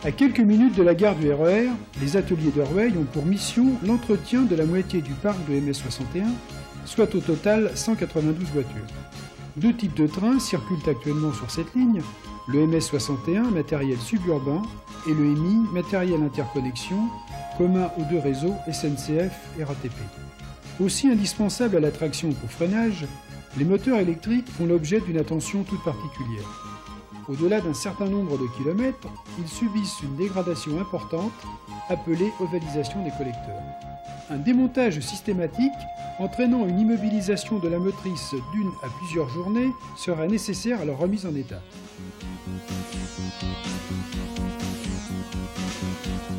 À quelques minutes de la gare du RER, les ateliers de Rueil ont pour mission l'entretien de la moitié du parc de MS61, soit au total 192 voitures. Deux types de trains circulent actuellement sur cette ligne, le MS61 matériel suburbain et le MI matériel interconnexion, commun aux deux réseaux SNCF et RATP. Aussi indispensable à la traction qu'au freinage, les moteurs électriques font l'objet d'une attention toute particulière. Au-delà d'un certain nombre de kilomètres, ils subissent une dégradation importante appelée ovalisation des collecteurs. Un démontage systématique entraînant une immobilisation de la motrice d'une à plusieurs journées sera nécessaire à leur remise en état.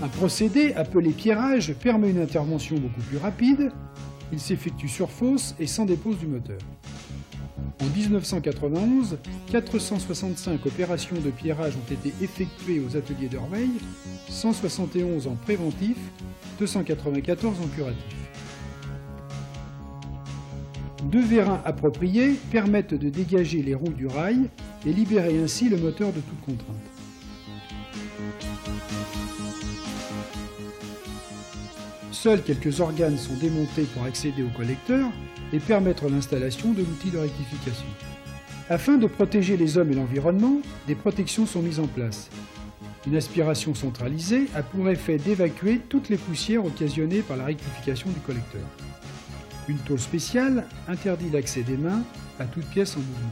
Un procédé appelé pierrage permet une intervention beaucoup plus rapide. Il s'effectue sur fosse et sans dépose du moteur. En 1991, 465 opérations de pierrage ont été effectuées aux ateliers de Rueil, 171 en préventif, 294 en curatif. Deux vérins appropriés permettent de dégager les roues du rail et libérer ainsi le moteur de toute contrainte. Seuls quelques organes sont démontés pour accéder au collecteur et permettre l'installation de l'outil de rectification. Afin de protéger les hommes et l'environnement, des protections sont mises en place. Une aspiration centralisée a pour effet d'évacuer toutes les poussières occasionnées par la rectification du collecteur. Une tôle spéciale interdit l'accès des mains à toute pièce en mouvement.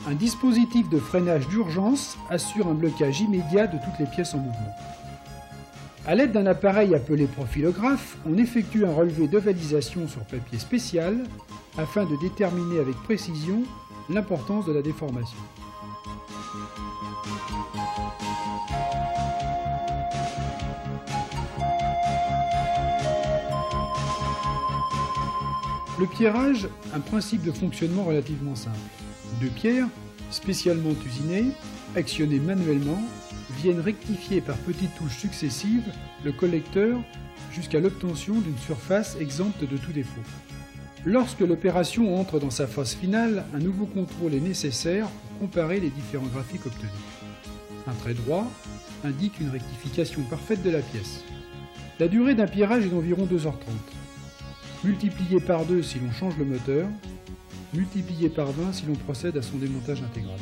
Un dispositif de freinage d'urgence assure un blocage immédiat de toutes les pièces en mouvement. À l'aide d'un appareil appelé profilographe, on effectue un relevé d'ovalisation sur papier spécial afin de déterminer avec précision l'importance de la déformation. Le pierrage, un principe de fonctionnement relativement simple. Deux pierres, spécialement usinées, actionnées manuellement, viennent rectifier par petites touches successives le collecteur jusqu'à l'obtention d'une surface exempte de tout défaut. Lorsque l'opération entre dans sa phase finale, un nouveau contrôle est nécessaire pour comparer les différents graphiques obtenus. Un trait droit indique une rectification parfaite de la pièce. La durée d'un pierrage est d'environ 2h30. Multiplié par 2 si l'on change le moteur, multiplié par 20 si l'on procède à son démontage intégral.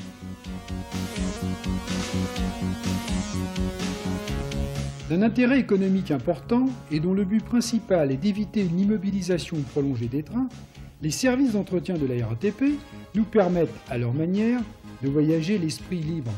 D'un intérêt économique important et dont le but principal est d'éviter une immobilisation prolongée des trains, les services d'entretien de la RATP nous permettent, à leur manière, de voyager l'esprit libre.